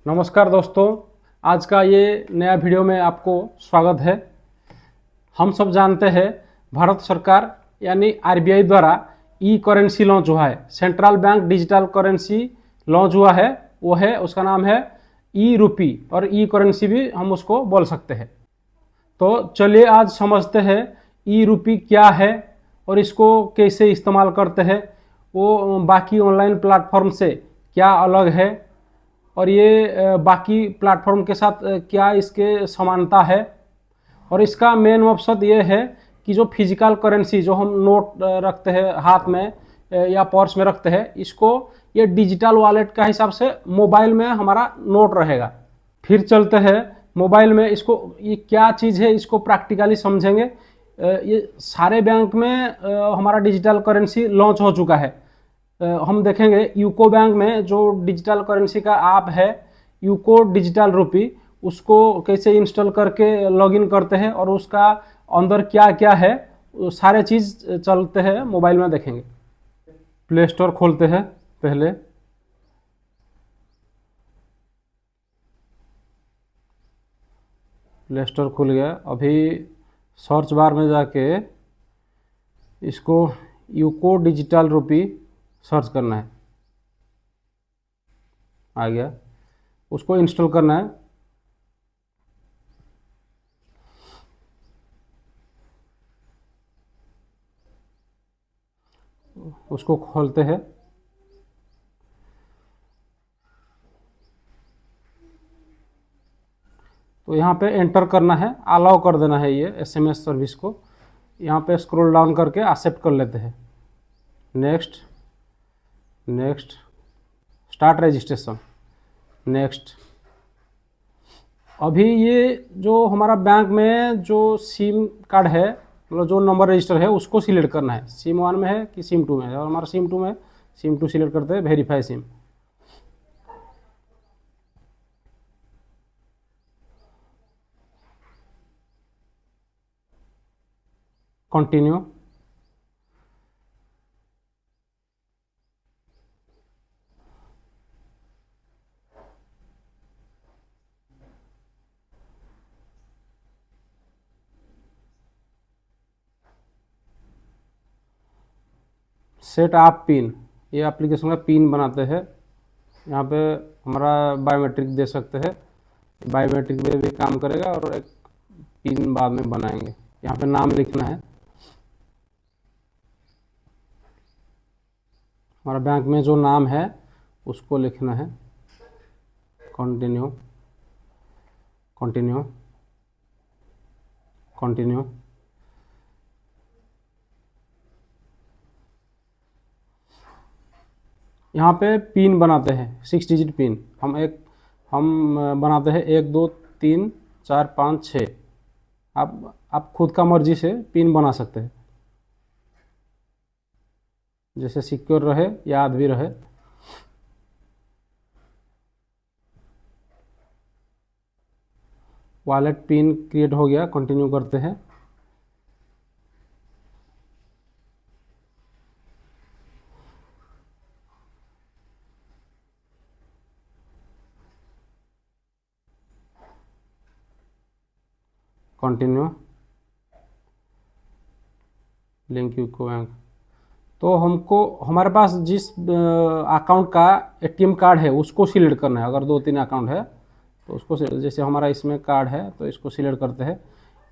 नमस्कार दोस्तों, आज का ये नया वीडियो में आपको स्वागत है। हम सब जानते हैं भारत सरकार यानी आरबीआई द्वारा ई करेंसी लॉन्च हुआ है। Central bank digital currency launch हुआ है, वो है उसका नाम है ई रूपी, और ई करेंसी भी हम उसको बोल सकते हैं। तो चलिए आज समझते हैं ई रूपी क्या है और इसको कैसे इस्तेमाल करते हैं, वो बाकी ऑनलाइन प्लेटफॉर्म से क्या अलग है और ये बाकी प्लेटफॉर्म के साथ क्या इसके समानता है। और इसका मेन मकसद ये है कि जो फिजिकल करेंसी जो हम नोट रखते हैं हाथ में या पर्स में रखते हैं, इसको ये डिजिटल वॉलेट का हिसाब से मोबाइल में हमारा नोट रहेगा। फिर चलते हैं मोबाइल में, इसको ये क्या चीज़ है इसको प्रैक्टिकली समझेंगे। ये सारे बैंक में हमारा डिजिटल करेंसी लॉन्च हो चुका है। हम देखेंगे यूको बैंक में जो डिजिटल करेंसी का ऐप है यूको डिजिटल रूपी, उसको कैसे इंस्टॉल करके लॉगिन करते हैं और उसका अंदर क्या क्या है सारे चीज़ चलते हैं मोबाइल में देखेंगे। प्ले स्टोर खोलते हैं पहले। प्ले स्टोर खुल गया। अभी सर्च बार में जाके इसको यूको डिजिटल रूपी सर्च करना है, आ गया। उसको इंस्टॉल करना है। उसको खोलते हैं। तो यहाँ पे एंटर करना है, अलाउ कर देना है ये एसएमएस सर्विस को। यहाँ पे स्क्रॉल डाउन करके एक्सेप्ट कर लेते हैं। Next, next, start registration, next. अभी ये जो हमारा बैंक में जो सिम कार्ड है, मतलब जो नंबर रजिस्टर है उसको सिलेक्ट करना है। सिम 1 में है कि सिम 2 में है, और हमारा सिम 2 में, सिम 2 सिलेक्ट करते हैं। वेरीफाई सिम, कंटिन्यू, सेट आप पिन। ये एप्लीकेशन का पिन बनाते हैं। यहाँ पे हमारा बायोमेट्रिक दे सकते हैं, बायोमेट्रिक में भी काम करेगा, और एक पिन बाद में बनाएंगे। यहाँ पे नाम लिखना है। हमारा बैंक में जो नाम है उसको लिखना है। Continue, continue, continue. यहाँ पे पिन बनाते हैं, 6 डिजिट पिन। हम बनाते हैं 1 2 3 4 5 6। आप खुद का मर्जी से पिन बना सकते हैं, जैसे सिक्योर रहे, याद भी रहे। वॉलेट पिन क्रिएट हो गया। कंटिन्यू करते हैं। Continue, link UCO bank. तो हमको हमारे पास जिस अकाउंट का एटीएम कार्ड है उसको सिलेक्ट करना है। अगर 2 3 अकाउंट है तो उसको, जैसे हमारा इसमें कार्ड है तो इसको सिलेक्ट करते हैं।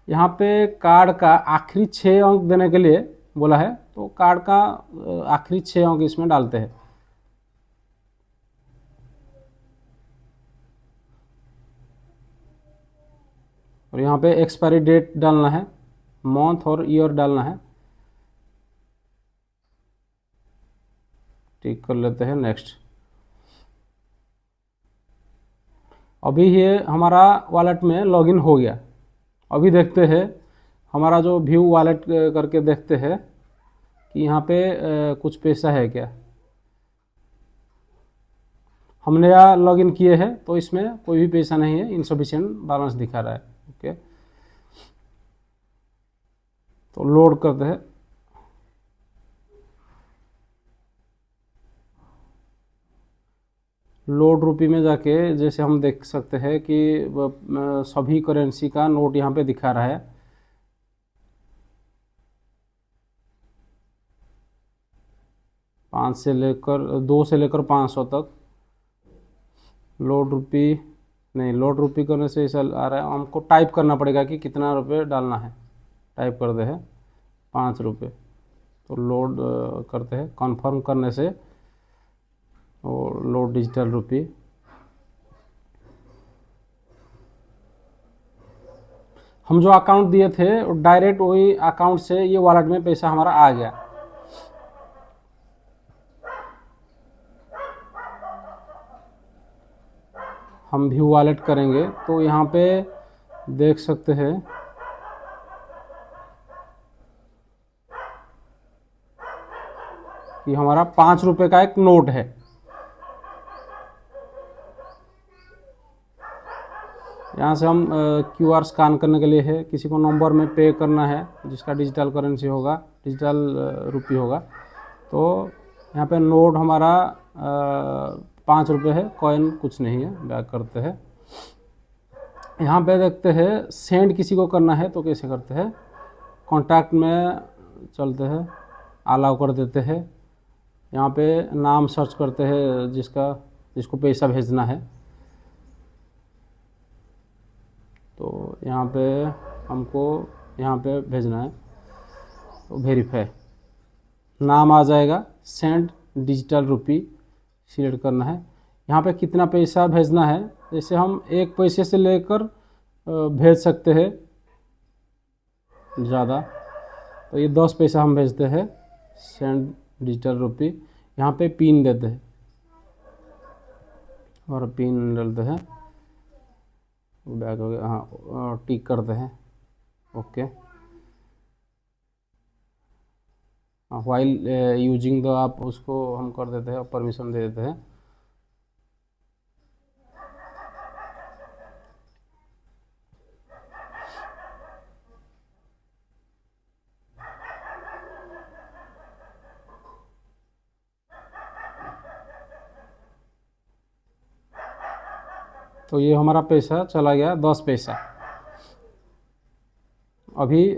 यहाँ पे कार्ड का आखिरी 6 अंक देने के लिए बोला है, तो कार्ड का आखिरी 6 अंक इसमें डालते हैं। और यहाँ पे एक्सपायरी डेट डालना है, मंथ और ईयर डालना है। टिक कर लेते हैं। नेक्स्ट। अभी ये हमारा वॉलेट में लॉगिन हो गया। अभी देखते हैं हमारा जो व्यू वॉलेट करके देखते हैं कि यहाँ पे कुछ पैसा है क्या। हमने यहाँ लॉगिन किए हैं तो इसमें कोई भी पैसा नहीं है, इनसफिशिएंट बैलेंस दिखा रहा है। ओके, तो लोड करते हैं। लोड रुपी में जाके जैसे हम देख सकते हैं कि सभी करेंसी का नोट यहाँ पे दिखा रहा है। पाँच से लेकर 2 से लेकर 500 तक लोड रुपी नहीं, लोड रुपी करने से ऐसा आ रहा है, हमको टाइप करना पड़ेगा कि कितना रुपये डालना है। टाइप कर दे है 5 रुपये, तो लोड करते हैं, कन्फर्म करने से और लोड डिजिटल रुपी। हम जो अकाउंट दिए थे डायरेक्ट वही अकाउंट से ये वॉलेट में पैसा हमारा आ गया। हम व्यू वॉलेट करेंगे तो यहाँ पे देख सकते हैं कि हमारा 5 रुपये का एक नोट है। यहाँ से हम QR स्कैन करने के लिए है, किसी को नंबर में पे करना है जिसका डिजिटल करेंसी होगा, डिजिटल रुपी होगा, तो यहाँ पे नोट हमारा 5 रुपये है, कॉइन कुछ नहीं है। बैक करते हैं, यहाँ पे देखते हैं सेंड किसी को करना है तो कैसे करते हैं। कॉन्टैक्ट में चलते हैं, अलाउ कर देते हैं। यहाँ पे नाम सर्च करते हैं जिसको पैसा भेजना है, तो यहाँ पे हमको यहाँ पे भेजना है तो वेरीफाई नाम आ जाएगा, सेंड डिजिटल रुपी सिलेक्ट करना है। यहाँ पे कितना पैसा भेजना है, जैसे हम 1 पैसे से लेकर भेज सकते हैं ज़्यादा, तो ये 10 पैसा हम भेजते हैं, सेंड डिजिटल रुपी। यहाँ पे पिन देते हैं और पिन डालते हैं, बैक हो गया। हाँ, टिक करते हैं, ओके। वाइल यूजिंग द आप उसको हम कर देते हैं, परमिशन दे देते हैं। तो ये हमारा पैसा चला गया 10 पैसा। अभी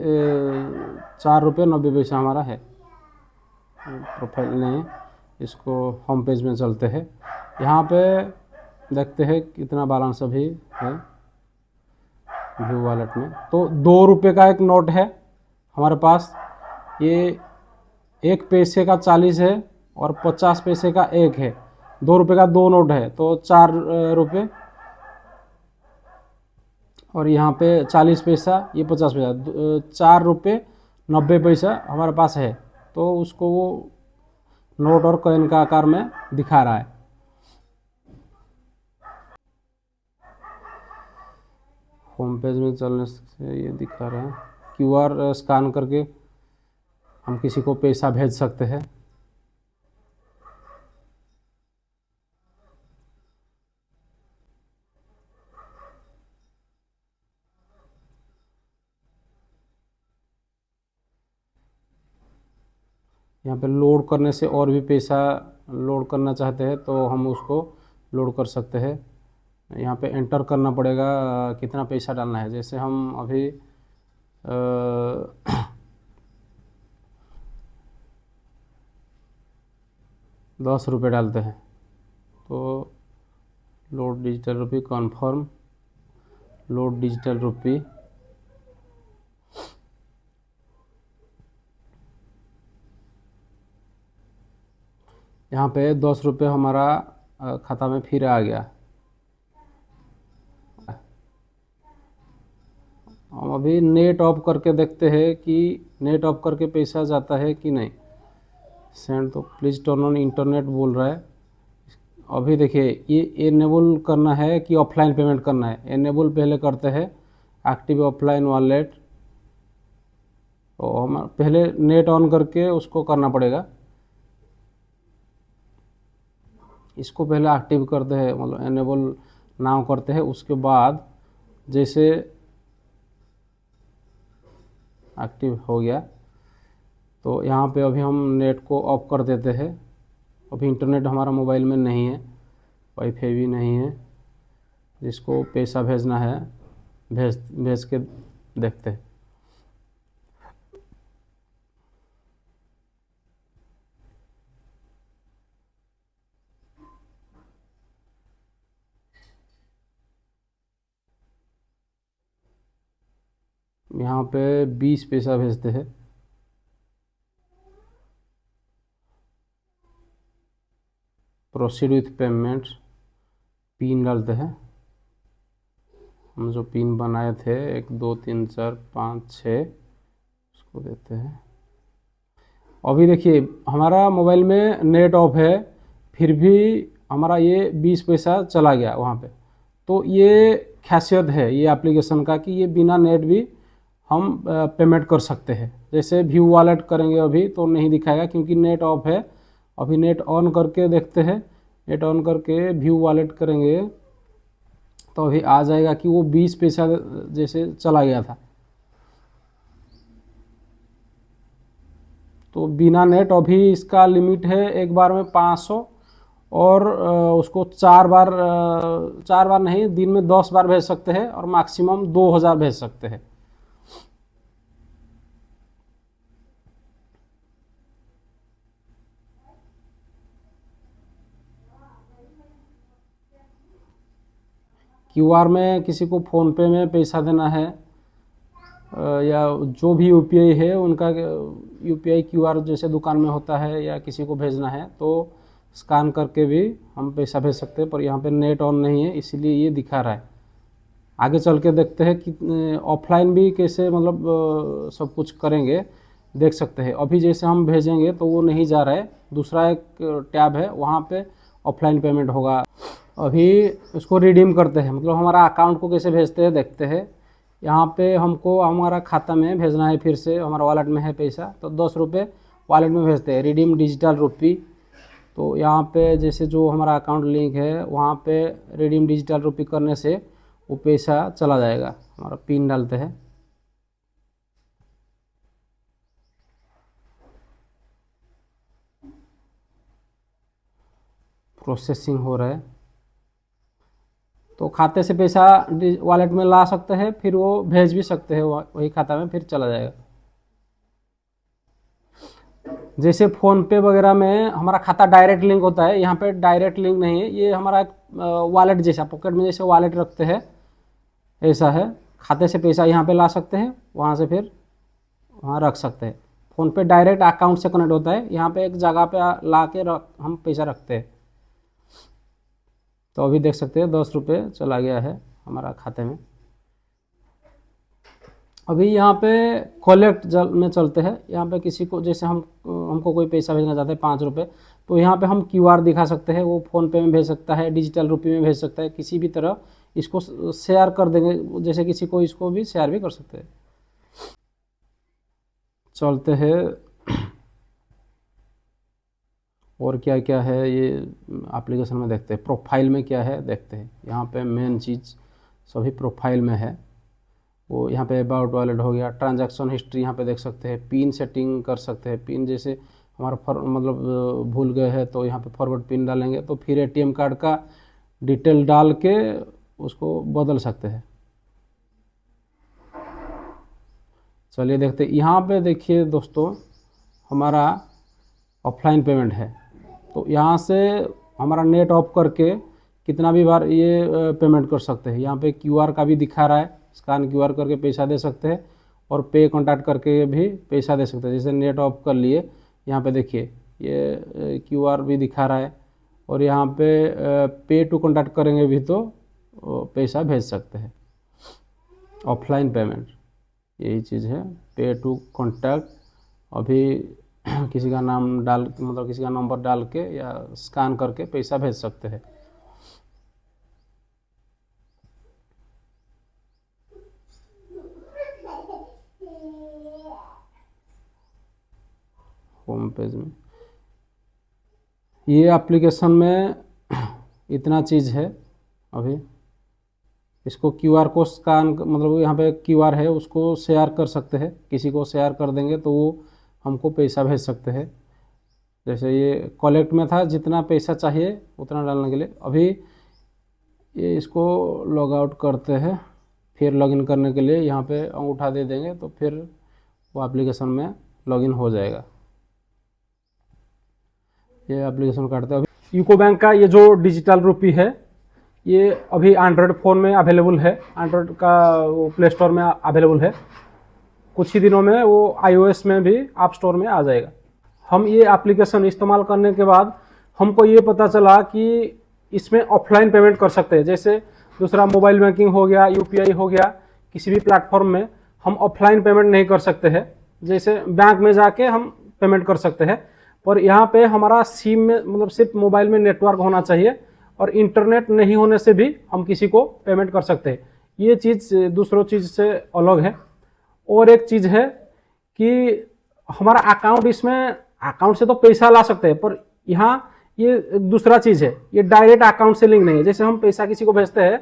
4 रुपये 90 पैसा हमारा है। प्रोफाइल नहीं, इसको होम पेज में चलते हैं, यहाँ पे देखते हैं कितना बैलेंस अभी है व्यू वॉलेट में। तो 2 रुपये का एक नोट है हमारे पास, ये 1 पैसे का 40 है और 50 पैसे का 1 है। 2 रुपये का 2 नोट है तो 4 रुपये, और यहाँ पे 40 पैसा, ये 50 पैसा, 4 रुपये 90 पैसा हमारे पास है। तो उसको वो नोट और कॉइन का आकार में दिखा रहा है। होम पेज में चलने से ये दिखा रहा है, QR स्कैन करके हम किसी को पैसा भेज सकते हैं। यहाँ पे लोड करने से और भी पैसा लोड करना चाहते हैं तो हम उसको लोड कर सकते हैं। यहाँ पे एंटर करना पड़ेगा कितना पैसा डालना है। जैसे हम अभी 10 रुपये डालते हैं, तो load digital rupee, confirm load digital rupee. यहाँ पे 10 रुपये हमारा खाता में फिर आ गया। हम अभी नेट ऑफ करके देखते हैं कि नेट ऑफ करके पैसा जाता है कि नहीं। सेंड, तो प्लीज़ टर्न ऑन इंटरनेट बोल रहा है। अभी देखिए ये एनेबल करना है कि ऑफलाइन पेमेंट करना है। एनेबल पहले करते हैं, एक्टिव ऑफलाइन वॉलेट, तो हम पहले नेट ऑन करके उसको करना पड़ेगा। इसको पहले एक्टिव करते हैं, मतलब एनेबल नाउ करते हैं, उसके बाद जैसे एक्टिव हो गया तो यहाँ पे अभी हम नेट को ऑफ कर देते हैं। अभी इंटरनेट हमारा मोबाइल में नहीं है, वाईफाई भी नहीं है। जिसको पैसा भेजना है भेज भेज के देखते हैं। यहाँ पे 20 पैसा भेजते हैं। प्रोसीड विथ पेमेंट, पिन डालते हैं। हम जो पिन बनाए थे 1 2 3 4 5 6 उसको देते हैं। अभी देखिए हमारा मोबाइल में नेट ऑफ है, फिर भी हमारा ये 20 पैसा चला गया वहाँ पे। तो ये खासियत है ये एप्लीकेशन का कि ये बिना नेट भी हम पेमेंट कर सकते हैं। जैसे व्यू वॉलेट करेंगे अभी तो नहीं दिखाएगा क्योंकि नेट ऑफ है। अभी नेट ऑन करके देखते हैं। नेट ऑन करके व्यू वॉलेट करेंगे तो अभी आ जाएगा कि वो 20 पैसा जैसे चला गया था। तो बिना नेट अभी इसका लिमिट है एक बार में 500 और उसको 4 बार नहीं, दिन में 10 बार भेज सकते हैं और मैक्सिमम 2000 भेज सकते हैं। क्यूआर में किसी को फ़ोन पे में पैसा देना है या जो भी यूपीआई है उनका यूपीआई क्यूआर जैसे दुकान में होता है या किसी को भेजना है तो स्कैन करके भी हम पैसा भेज सकते हैं। पर यहाँ पे नेट ऑन नहीं है इसीलिए ये दिखा रहा है। आगे चल के देखते हैं कि ऑफलाइन भी कैसे मतलब सब कुछ करेंगे, देख सकते हैं। अभी जैसे हम भेजेंगे तो वो नहीं जा रहा है, दूसरा एक टैब है वहाँ पे ऑफलाइन पेमेंट होगा। अभी उसको रिडीम करते हैं, मतलब हमारा अकाउंट को कैसे भेजते हैं देखते हैं। यहाँ पे हमको हमारा खाता में भेजना है, फिर से हमारा वॉलेट में है पैसा तो 10 रुपये वॉलेट में भेजते हैं, रिडीम डिजिटल रुपी। तो यहाँ पे जैसे जो हमारा अकाउंट लिंक है वहाँ पे रिडीम डिजिटल रुपी करने से वो पैसा चला जाएगा। हमारा पिन डालते हैं। प्रोसेसिंग हो रहा है। तो खाते से पैसा वॉलेट में ला सकते हैं, फिर वो भेज भी सकते हैं वही खाता में, फिर चला जाएगा। जैसे फ़ोन पे वगैरह में हमारा खाता डायरेक्ट लिंक होता है, यहाँ पे डायरेक्ट लिंक नहीं है। ये हमारा एक वॉलेट जैसा, पॉकेट में जैसे वॉलेट रखते हैं ऐसा है। खाते से पैसा यहाँ पे ला सकते हैं, वहाँ से फिर वहाँ रख सकते हैं। फ़ोन पे डायरेक्ट अकाउंट से कनेक्ट होता है, यहाँ पे एक जगह पे ला के हम पैसा रखते हैं। तो अभी देख सकते हैं 10 रुपये चला गया है हमारा खाते में। अभी यहाँ पे कलेक्ट में चलते हैं। यहाँ पे किसी को जैसे हमको कोई पैसा भेजना चाहते हैं 5 रुपये, तो यहाँ पे हम क्यूआर दिखा सकते हैं। वो फ़ोन पे में भेज सकता है, डिजिटल रुपये में भेज सकता है, किसी भी तरह इसको शेयर कर देंगे। जैसे किसी को इसको भी शेयर भी कर सकते हैं। चलते हैं और क्या क्या है ये एप्लीकेशन में देखते हैं। प्रोफाइल में क्या है देखते हैं। यहाँ पे मेन चीज़ सभी प्रोफाइल में है। वो यहाँ पे अबाउट वॉलेट हो गया, ट्रांजैक्शन हिस्ट्री यहाँ पे देख सकते हैं। पिन सेटिंग कर सकते हैं। पिन जैसे हमारा मतलब भूल गए हैं तो यहाँ पे फॉरवर्ड पिन डालेंगे तो फिर एटीएम कार्ड का डिटेल डाल के उसको बदल सकते हैं। चलिए देखते हैं। यहाँ पे देखिए दोस्तों हमारा ऑफलाइन पेमेंट है, तो यहाँ से हमारा नेट ऑफ करके कितना भी बार ये पेमेंट कर सकते हैं। यहाँ पे क्यूआर का भी दिखा रहा है, स्कैन क्यूआर करके पैसा दे सकते हैं और पे कॉन्टैक्ट करके भी पैसा दे सकते हैं। जैसे नेट ऑफ कर लिए, यहाँ पे देखिए ये क्यूआर भी दिखा रहा है और यहाँ पे टू कॉन्टैक्ट करेंगे भी तो पैसा भेज सकते हैं। ऑफलाइन पेमेंट यही चीज़ है, पे टू कॉन्टैक्ट। अभी किसी का नाम डाल मतलब किसी का नंबर डाल के या स्कैन करके पैसा भेज सकते हैं। होम पेज में ये एप्लीकेशन में इतना चीज़ है। अभी इसको क्यूआर को स्कैन मतलब यहाँ पे क्यूआर है उसको शेयर कर सकते हैं। किसी को शेयर कर देंगे तो वो हमको पैसा भेज सकते हैं। जैसे ये कलेक्ट में था, जितना पैसा चाहिए उतना डालने के लिए। अभी ये इसको लॉग आउट करते हैं, फिर लॉगिन करने के लिए यहाँ पे अंगूठा दे देंगे तो फिर वो एप्लीकेशन में लॉगिन हो जाएगा। ये एप्लीकेशन काटते हैं। अभी यूको बैंक का ये जो डिजिटल रुपी है ये अभी एंड्रॉयड फ़ोन में अवेलेबल है, एंड्रॉयड का वो प्ले स्टोर में अवेलेबल है। कुछ ही दिनों में वो iOS में भी ऐप स्टोर में आ जाएगा। हम ये एप्लीकेशन इस्तेमाल करने के बाद हमको ये पता चला कि इसमें ऑफलाइन पेमेंट कर सकते हैं। जैसे दूसरा मोबाइल बैंकिंग हो गया, UPI हो गया, किसी भी प्लेटफॉर्म में हम ऑफलाइन पेमेंट नहीं कर सकते हैं। जैसे बैंक में जाके हम पेमेंट कर सकते हैं, पर यहाँ पे हमारा सिम में मतलब सिर्फ मोबाइल में नेटवर्क होना चाहिए और इंटरनेट नहीं होने से भी हम किसी को पेमेंट कर सकते हैं। ये चीज़ दूसरों चीज़ से अलग है। और एक चीज़ है कि हमारा अकाउंट, इसमें अकाउंट से तो पैसा ला सकते हैं, पर यहाँ ये दूसरा चीज़ है, ये डायरेक्ट अकाउंट से लिंक नहीं है। जैसे हम पैसा किसी को भेजते हैं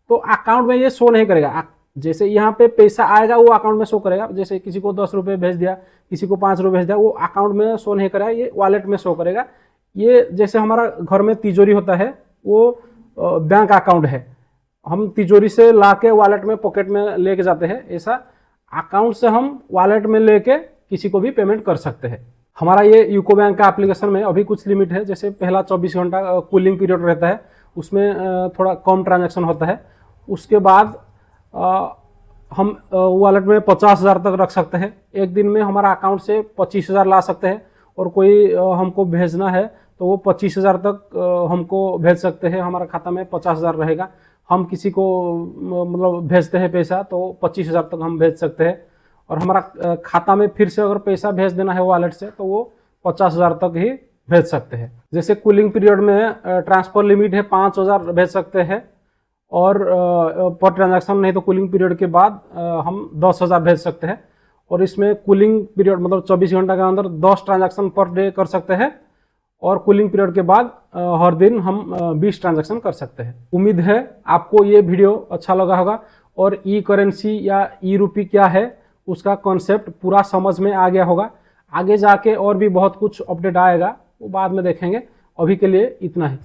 तो अकाउंट में ये शो नहीं करेगा। जैसे यहाँ पे पैसा आएगा वो अकाउंट में शो करेगा। जैसे किसी को 10 रुपये भेज दिया, किसी को 5 रुपये भेज दिया, वो अकाउंट में शो नहीं करेगा, ये वॉलेट में शो करेगा। ये जैसे हमारा घर में तिजोरी होता है, वो बैंक अकाउंट है, हम तिजोरी से ला के वॉलेट में पॉकेट में लेके जाते हैं, ऐसा अकाउंट से हम वॉलेट में लेके किसी को भी पेमेंट कर सकते हैं। हमारा ये यूको बैंक का एप्लीकेशन में अभी कुछ लिमिट है। जैसे पहला 24 घंटा कूलिंग पीरियड रहता है, उसमें थोड़ा कम ट्रांजैक्शन होता है। उसके बाद हम वॉलेट में 50,000 तक रख सकते हैं। एक दिन में हमारा अकाउंट से 25,000 ला सकते हैं, और कोई हमको भेजना है तो वो 25,000 तक हमको भेज सकते हैं। हमारा खाता में 50,000 रहेगा। हम किसी को मतलब भेजते हैं पैसा तो 25,000 तक हम भेज सकते हैं। और हमारा खाता में फिर से अगर पैसा भेज देना है वॉलेट से तो वो 50,000 तक ही भेज सकते हैं। जैसे कूलिंग पीरियड में ट्रांसफर लिमिट है 5,000 भेज सकते हैं, और पर ट्रांजैक्शन, नहीं तो कूलिंग पीरियड के बाद हम 10,000 भेज सकते हैं। और इसमें कूलिंग पीरियड मतलब 24 घंटा के अंदर 10 ट्रांजैक्शन पर डे कर सकते हैं, और कूलिंग पीरियड के बाद हर दिन हम 20 ट्रांजैक्शन कर सकते हैं। उम्मीद है आपको ये वीडियो अच्छा लगा होगा, और ई करेंसी या ई रुपी क्या है उसका कॉन्सेप्ट पूरा समझ में आ गया होगा। आगे जाके और भी बहुत कुछ अपडेट आएगा, वो बाद में देखेंगे। अभी के लिए इतना ही।